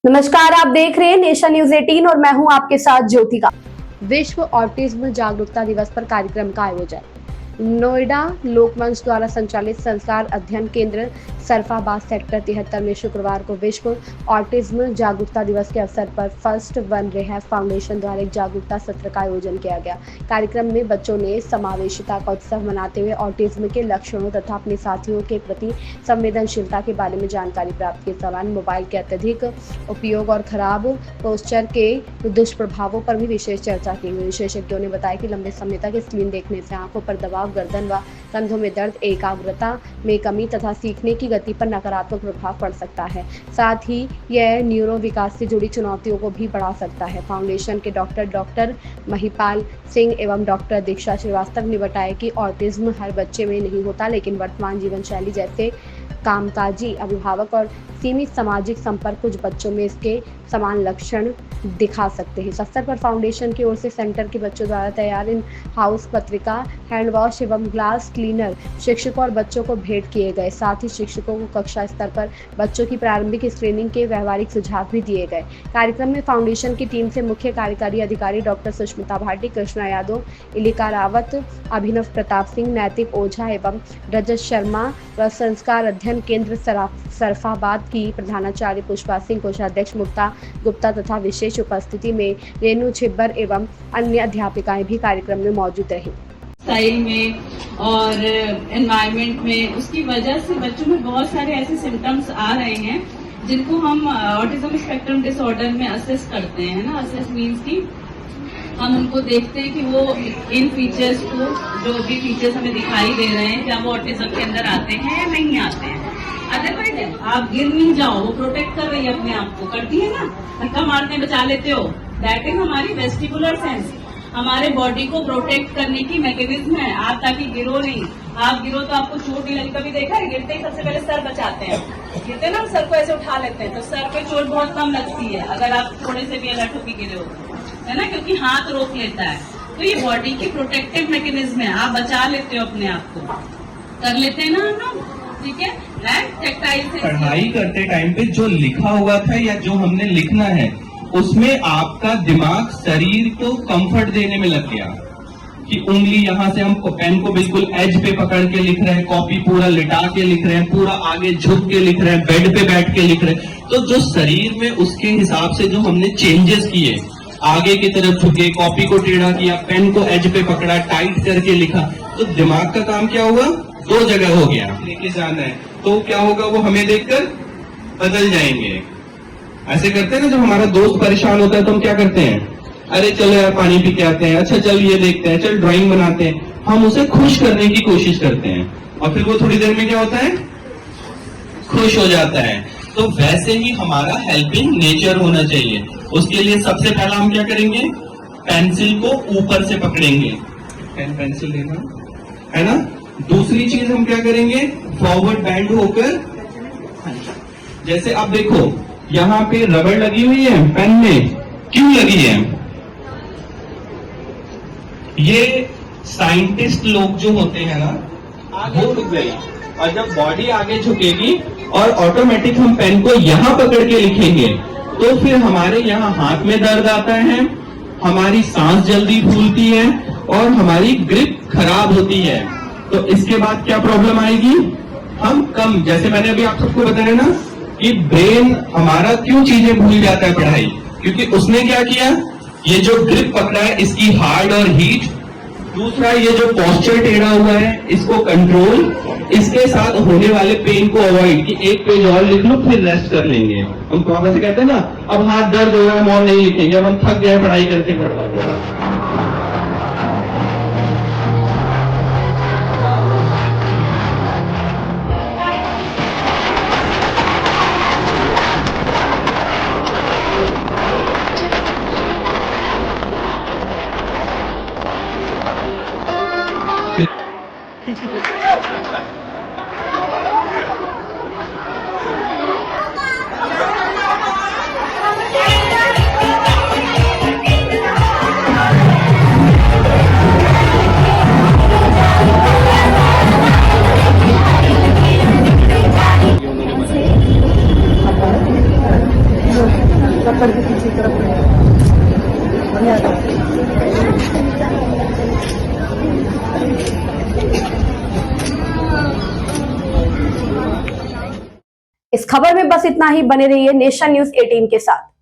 नमस्कार, आप देख रहे हैं नेशन न्यूज 18 और मैं हूं आपके साथ ज्योतिका। विश्व ऑटिज्म जागरूकता दिवस पर कार्यक्रम का आयोजन। नोएडा लोकमंच द्वारा संचालित संस्कार अध्ययन केंद्र सरफाबाद सेक्टर 73 में शुक्रवार को विश्व ऑटिज्म जागरूकता दिवस के अवसर पर फर्स्ट वन रिहैब फाउंडेशन द्वारा एक जागरूकता सत्र का आयोजन किया गया। कार्यक्रम में बच्चों ने समावेशिता का उत्सव मनाते हुए ऑटिज्म के लक्षणों तथा अपने साथियों के प्रति संवेदनशीलता के बारे में जानकारी प्राप्त की। सवाल मोबाइल के अत्यधिक उपयोग और खराब पोस्चर के दुष्प्रभावों पर भी विशेष चर्चा की गई। विशेषज्ञों ने बताया कि लंबे समय तक स्क्रीन देखने से आंखों पर दबाव, गर्दन व कंधों में दर्द, एकाग्रता में कमी तथा सीखने की गति पर नकारात्मक प्रभाव पड़ सकता है। साथ ही यह न्यूरो विकास से जुड़ी चुनौतियों को भी बढ़ा सकता है। फाउंडेशन के डॉक्टर महिपाल सिंह एवं डॉक्टर दीक्षा श्रीवास्तव ने बताया कि ऑटिज्म हर बच्चे में नहीं होता, लेकिन वर्तमान जीवन शैली जैसे कामकाजी, अभिभावक और सीमित सामाजिक संपर्क कुछ बच्चों में इसके समान लक्षण दिखा सकते हैं। इस अवसर पर फाउंडेशन की ओर से सेंटर के बच्चों द्वारा तैयार इन हाउस पत्रिका, हैंड वॉश एवं ग्लास क्लीनर शिक्षकों और बच्चों को भेंट किए गए। साथ ही शिक्षकों को कक्षा स्तर पर बच्चों की प्रारंभिक स्क्रीनिंग के व्यवहारिक सुझाव भी दिए गए। कार्यक्रम में फाउंडेशन की टीम से मुख्य कार्यकारी अधिकारी डॉक्टर सुष्मिता भाटी, कृष्णा यादव, इलिका रावत, अभिनव प्रताप सिंह, नैतिक ओझा एवं रजत शर्मा व संस्कार अध्ययन केंद्र सरफाबाद की प्रधानाचार्य पुष्पा सिंह, कोषाध्यक्ष मुक्ता गुप्ता तथा विशेष उपस्थिति में रेणु छिब्बर एवं अन्य अध्यापिकाएं भी कार्यक्रम में मौजूद रहीं। स्टाइल में और एनवायरनमेंट में उसकी वजह से बच्चों में बहुत सारे ऐसे सिम्टम्स आ रहे हैं जिनको हम ऑटिज्म स्पेक्ट्रम डिसऑर्डर में असेस करते हैं ना। असेस मीन्स कि हम उनको देखते हैं कि वो इन फीचर्स को, जो भी फीचर्स हमें दिखाई दे रहे हैं, क्या वो ऑटिज्म के अंदर आते हैं या नहीं आते हैं। अदरवाइज आप गिर नहीं जाओ, वो प्रोटेक्ट कर रही है अपने आप को, करती है ना, धक्का मारते बचा लेते हो। दैट इज हमारी वेस्टिबुलर सेंस, हमारे बॉडी को प्रोटेक्ट करने की मैकेनिज्म है। आप ताकि गिरो नहीं, आप गिरो तो आपको चोट नहीं लगी। कभी देखा है गिरते ही सबसे पहले सर बचाते हैं, गिरते हैं ना, सर को ऐसे उठा लेते हैं तो सर पे चोट बहुत कम लगती है अगर आप थोड़े से भी अलर्ट होकर गिरे हो, है ना, क्योंकि हाथ रोक लेता है। तो ये बॉडी की प्रोटेक्टिव मैकेनिज्म है, आप बचा लेते हो अपने आप को। कर लेते हैं ना हम लोग, ठीक है। पढ़ाई करते टाइम पे जो लिखा हुआ था या जो हमने लिखना है, उसमें आपका दिमाग शरीर को कंफर्ट देने में लग गया कि उंगली यहाँ से हम पेन को बिल्कुल एज पे पकड़ के लिख रहे हैं, कॉपी पूरा लिटा के लिख रहे हैं, पूरा आगे झुक के लिख रहे हैं, बेड पे बैठ के लिख रहे हैं। तो जो शरीर में उसके हिसाब से जो हमने चेंजेस किए, आगे की तरफ झुके, कॉपी को टेढ़ा किया, पेन को एज पे पकड़ा, टाइट करके लिखा, तो दिमाग का काम क्या हुआ, दो जगह हो गया। लेके जाना है तो क्या होगा, वो हमें देखकर बदल जाएंगे। ऐसे करते हैं ना, जब हमारा दोस्त परेशान होता है तो हम क्या करते हैं, अरे चलो यार पानी पी के आते हैं, अच्छा चल ये देखते हैं, चल ड्राइंग बनाते हैं। हम उसे खुश करने की कोशिश करते हैं और फिर वो थोड़ी देर में क्या होता है, खुश हो जाता है। तो वैसे ही हमारा हेल्पिंग नेचर होना चाहिए। उसके लिए सबसे पहला हम क्या करेंगे, पेंसिल को ऊपर से पकड़ेंगे, पेंसिल लेना है ना। दूसरी चीज हम क्या करेंगे, फॉरवर्ड बैंड होकर, जैसे अब देखो यहाँ पे रबड़ लगी हुई है पेन में, क्यों लगी है, ये साइंटिस्ट लोग जो होते हैं ना, वो रुक गई, और जब बॉडी आगे झुकेगी और ऑटोमेटिक हम पेन को यहाँ पकड़ के लिखेंगे तो फिर हमारे यहाँ हाथ में दर्द आता है, हमारी सांस जल्दी फूलती है और हमारी ग्रिप खराब होती है। तो इसके बाद क्या प्रॉब्लम आएगी, हम कम, जैसे मैंने अभी आप सबको बताया ना कि ब्रेन हमारा क्यों चीजें भूल जाता है पढ़ाई, क्योंकि उसने क्या किया, ये जो ग्रिप पकड़ा है इसकी हार्ड और हीट, दूसरा ये जो पोस्चर टेढ़ा हुआ है इसको कंट्रोल, इसके साथ होने वाले पेन को अवॉइड कि एक पेज और लिख लो फिर रेस्ट कर लेंगे। हम तो वैसे कहते हैं ना, अब हाथ दर्द हो रहा है, हम और नहीं लिखेंगे, अब हम थक गए पढ़ाई करते करते। उन्होंने पकड़ के पीछे की तरफ ले बढ़िया था। इस खबर में बस इतना ही। बने रहिए नेशन न्यूज 18 के साथ।